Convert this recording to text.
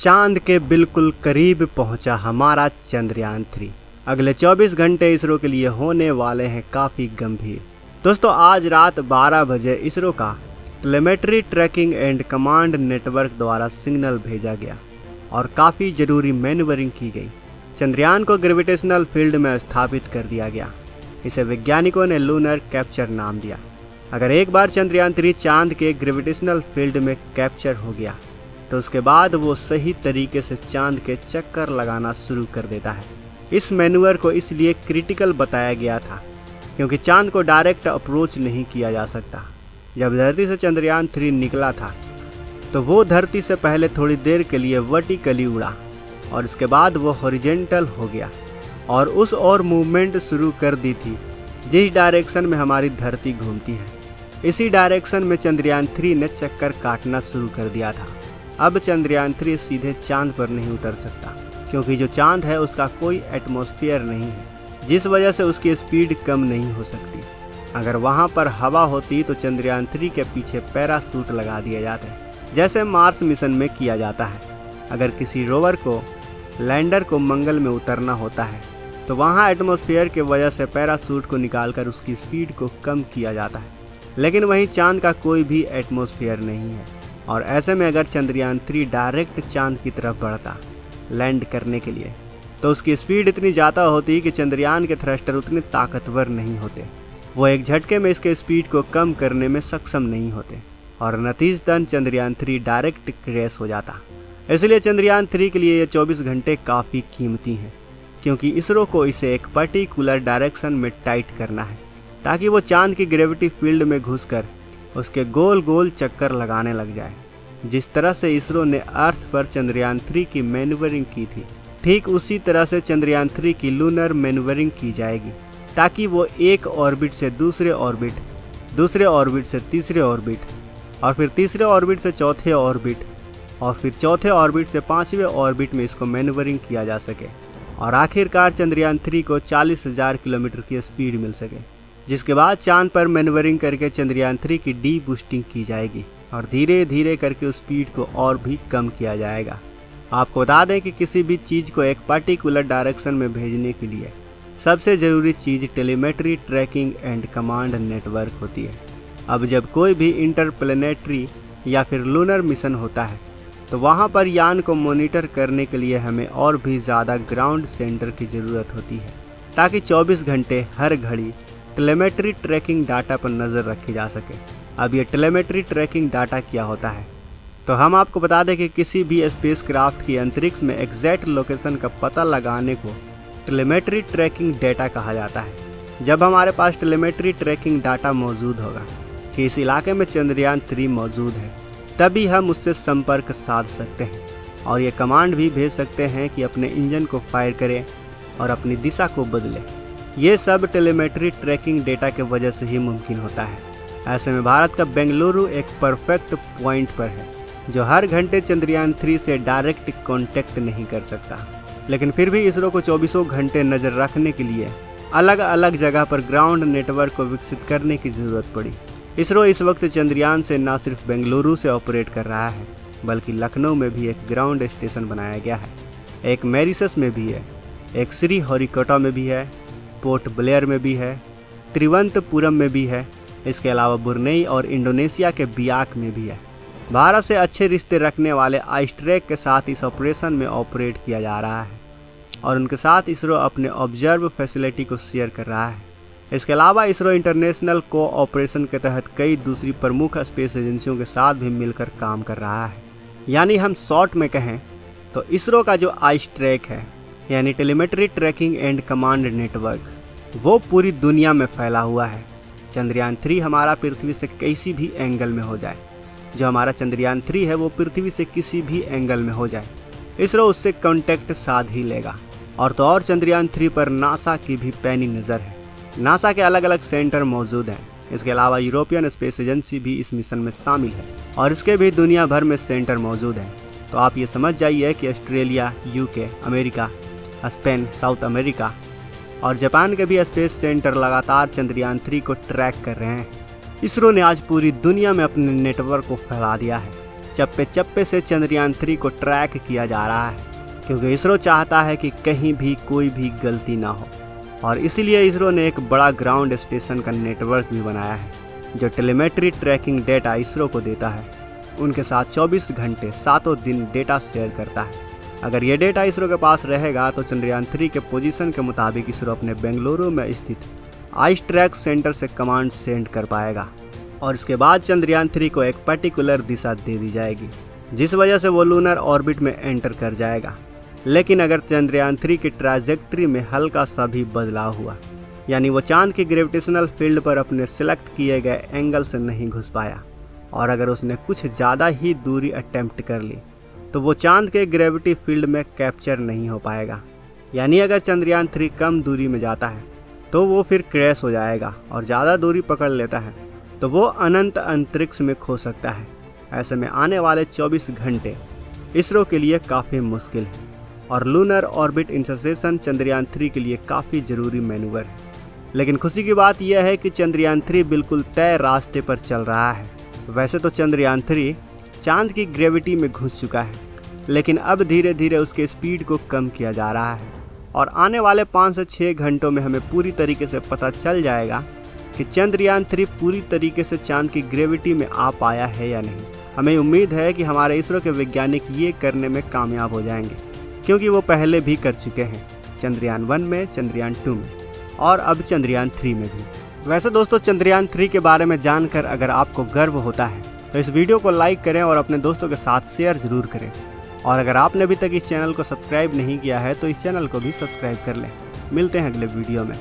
चांद के बिल्कुल करीब पहुंचा हमारा चंद्रयान 3। अगले 24 घंटे इसरो के लिए होने वाले हैं काफ़ी गंभीर। दोस्तों, आज रात 12 बजे इसरो का telemetry tracking and command network द्वारा सिग्नल भेजा गया और काफ़ी ज़रूरी मैन्यूवरिंग की गई। चंद्रयान को ग्रेविटेशनल फील्ड में स्थापित कर दिया गया। इसे वैज्ञानिकों ने लूनर कैप्चर नाम दिया। अगर एक बार चंद्रयान 3 चांद के ग्रेविटेशनल फील्ड में कैप्चर हो गया तो उसके बाद वो सही तरीके से चांद के चक्कर लगाना शुरू कर देता है। इस मैन्यूवर को इसलिए क्रिटिकल बताया गया था क्योंकि चांद को डायरेक्ट अप्रोच नहीं किया जा सकता। जब धरती से चंद्रयान 3 निकला था तो वो धरती से पहले थोड़ी देर के लिए वर्टिकली उड़ा और इसके बाद वो हॉरिजेंटल हो गया और उस और मूवमेंट शुरू कर दी थी जिस डायरेक्शन में हमारी धरती घूमती है। इसी डायरेक्शन में चंद्रयान 3 ने चक्कर काटना शुरू कर दिया था। अब चंद्रयान 3 सीधे चांद पर नहीं उतर सकता क्योंकि जो चांद है उसका कोई एटमॉस्फेयर नहीं है, जिस वजह से उसकी स्पीड कम नहीं हो सकती। अगर वहाँ पर हवा होती तो चंद्रयान 3 के पीछे पैराशूट लगा दिए जाते जैसे मार्स मिशन में किया जाता है। अगर किसी रोवर को लैंडर को मंगल में उतरना होता है तो वहाँ एटमॉस्फेयर के वजह से पैराशूट को निकालकर उसकी स्पीड को कम किया जाता है, लेकिन वहीं चांद का कोई भी एटमॉस्फेयर नहीं है। और ऐसे में अगर चंद्रयान 3 डायरेक्ट चांद की तरफ बढ़ता लैंड करने के लिए तो उसकी स्पीड इतनी ज़्यादा होती कि चंद्रयान के थ्रस्टर उतने ताकतवर नहीं होते। वो एक झटके में इसके स्पीड को कम करने में सक्षम नहीं होते और नतीजतन चंद्रयान 3 डायरेक्ट क्रैश हो जाता। इसलिए चंद्रयान 3 के लिए ये 24 घंटे काफ़ी कीमती हैं क्योंकि इसरो को इसे एक पर्टिकुलर डायरेक्शन में टाइट करना है ताकि वो चांद की ग्रेविटी फील्ड में घुसकर उसके गोल गोल चक्कर लगाने लग जाए। जिस तरह से इसरो ने अर्थ पर चंद्रयान 3 की मैन्यूवरिंग की थी, ठीक उसी तरह से चंद्रयान 3 की लूनर मैन्यूवरिंग की जाएगी ताकि वो एक ऑर्बिट से दूसरे ऑर्बिट, दूसरे ऑर्बिट से तीसरे ऑर्बिट और फिर तीसरे ऑर्बिट से चौथे ऑर्बिट और फिर चौथे ऑर्बिट से 5वें ऑर्बिट में इसको मैन्यूवरिंग किया जा सके और आखिरकार चंद्रयान 3 को 40,000 किलोमीटर की स्पीड मिल सके, जिसके बाद चांद पर मैन्यूवरिंग करके चंद्रयान 3 की डी बूस्टिंग की जाएगी और धीरे धीरे करके उस स्पीड को और भी कम किया जाएगा। आपको बता दें कि किसी भी चीज़ को एक पर्टिकुलर डायरेक्शन में भेजने के लिए सबसे ज़रूरी चीज़ telemetry tracking and command network होती है। अब जब कोई भी इंटरप्लेनेटरी या फिर लूनर मिशन होता है तो वहाँ पर यान को मॉनिटर करने के लिए हमें और भी ज़्यादा ग्राउंड सेंटर की ज़रूरत होती है ताकि 24 घंटे हर घड़ी टेलीमेट्री ट्रैकिंग डाटा पर नज़र रखी जा सके। अब ये टेलीमेट्री ट्रैकिंग डाटा क्या होता है तो हम आपको बता दें कि किसी भी स्पेसक्राफ्ट की अंतरिक्ष में एग्जैक्ट लोकेशन का पता लगाने को टेलीमेट्री ट्रैकिंग डाटा कहा जाता है। जब हमारे पास टेलीमेट्री ट्रैकिंग डाटा मौजूद होगा कि इस इलाके में चंद्रयान 3 मौजूद है, तभी हम उससे संपर्क साध सकते हैं और ये कमांड भी भेज सकते हैं कि अपने इंजन को फायर करें और अपनी दिशा को बदले। ये सब टेलीमेट्री ट्रैकिंग डेटा के वजह से ही मुमकिन होता है। ऐसे में भारत का बेंगलुरु एक परफेक्ट पॉइंट पर है जो हर घंटे चंद्रयान 3 से डायरेक्ट कांटेक्ट नहीं कर सकता, लेकिन फिर भी इसरो को 24 घंटे नज़र रखने के लिए अलग अलग जगह पर ग्राउंड नेटवर्क को विकसित करने की ज़रूरत पड़ी। इसरो इस वक्त चंद्रयान से न सिर्फ बेंगलुरु से ऑपरेट कर रहा है बल्कि लखनऊ में भी एक ग्राउंड स्टेशन बनाया गया है, एक मैरिशस में भी है, एक श्रीहरिकोटा में भी है, पोर्ट ब्लेयर में भी है, तिरुवनंतपुरम में भी है, इसके अलावा बुरनई और इंडोनेशिया के बियाक में भी है। भारत से अच्छे रिश्ते रखने वाले आइस्ट्रेक के साथ इस ऑपरेशन में ऑपरेट किया जा रहा है और उनके साथ इसरो अपने ऑब्जर्व फैसिलिटी को शेयर कर रहा है। इसके अलावा इसरो इंटरनेशनल कोऑपरेशन के तहत कई दूसरी प्रमुख स्पेस एजेंसियों के साथ भी मिलकर काम कर रहा है। यानी हम शॉर्ट में कहें तो इसरो का जो आइस्ट्रेक है यानी telemetry tracking and command network वो पूरी दुनिया में फैला हुआ है। चंद्रयान 3 हमारा पृथ्वी से किसी भी एंगल में हो जाए, जो हमारा चंद्रयान 3 है वो पृथ्वी से किसी भी एंगल में हो जाए, इसरो उससे कांटेक्ट साध ही लेगा। और तो और चंद्रयान 3 पर नासा की भी पैनी नज़र है। नासा के अलग अलग सेंटर मौजूद हैं। इसके अलावा यूरोपियन स्पेस एजेंसी भी इस मिशन में शामिल है और इसके भी दुनिया भर में सेंटर मौजूद हैं। तो आप ये समझ जाइए कि Australia, UK, America, Spain, south America और जापान के भी स्पेस सेंटर लगातार चंद्रयान 3 को ट्रैक कर रहे हैं। इसरो ने आज पूरी दुनिया में अपने नेटवर्क को फैला दिया है चप्पे चप्पे से चंद्रयान 3 को ट्रैक किया जा रहा है, क्योंकि इसरो चाहता है कि कहीं भी कोई भी गलती ना हो। और इसीलिए इसरो ने एक बड़ा ग्राउंड स्टेशन का नेटवर्क भी बनाया है, जो टेलीमेट्री ट्रैकिंग डेटा इसरो को देता है। उनके साथ 24 घंटे 7 दिन डेटा शेयर करता है। अगर ये डेटा इसरो के पास रहेगा तो चंद्रयान 3 के पोजीशन के मुताबिक इसरो अपने बेंगलुरु में स्थित आइस ट्रैक सेंटर से कमांड सेंड कर पाएगा, और इसके बाद चंद्रयान 3 को एक पर्टिकुलर दिशा दे दी जाएगी, जिस वजह से वो लूनर ऑर्बिट में एंटर कर जाएगा। लेकिन अगर चंद्रयान 3 की ट्रैजेक्टरी में हल्का सा भी बदलाव हुआ, यानी वो चांद की ग्रेविटेशनल फील्ड पर अपने सिलेक्ट किए गए एंगल से नहीं घुस पाया, और अगर उसने कुछ ज़्यादा ही दूरी अटेम्प्ट कर ली, तो वो चांद के ग्रेविटी फील्ड में कैप्चर नहीं हो पाएगा। यानी अगर चंद्रयान 3 कम दूरी में जाता है तो वो फिर क्रैश हो जाएगा, और ज़्यादा दूरी पकड़ लेता है तो वो अनंत अंतरिक्ष में खो सकता है। ऐसे में आने वाले 24 घंटे इसरो के लिए काफ़ी मुश्किल है, और लूनर ऑर्बिट इंसर्शन चंद्रयान 3 के लिए काफ़ी ज़रूरी मैनूवर है। लेकिन खुशी की बात यह है कि चंद्रयान 3 बिल्कुल तय रास्ते पर चल रहा है। वैसे तो चंद्रयान 3 चांद की ग्रेविटी में घुस चुका है, लेकिन अब धीरे धीरे उसके स्पीड को कम किया जा रहा है, और आने वाले 5 से 6 घंटों में हमें पूरी तरीके से पता चल जाएगा कि चंद्रयान 3 पूरी तरीके से चांद की ग्रेविटी में आ पाया है या नहीं। हमें उम्मीद है कि हमारे इसरो के वैज्ञानिक ये करने में कामयाब हो जाएंगे, क्योंकि वो पहले भी कर चुके हैं, चंद्रयान 1 में, चंद्रयान 2 में, और अब चंद्रयान 3 में भी। वैसे दोस्तों, चंद्रयान 3 के बारे में जानकर अगर आपको गर्व होता है तो इस वीडियो को लाइक करें और अपने दोस्तों के साथ शेयर ज़रूर करें। और अगर आपने अभी तक इस चैनल को सब्सक्राइब नहीं किया है तो इस चैनल को भी सब्सक्राइब कर लें। मिलते हैं अगले वीडियो में।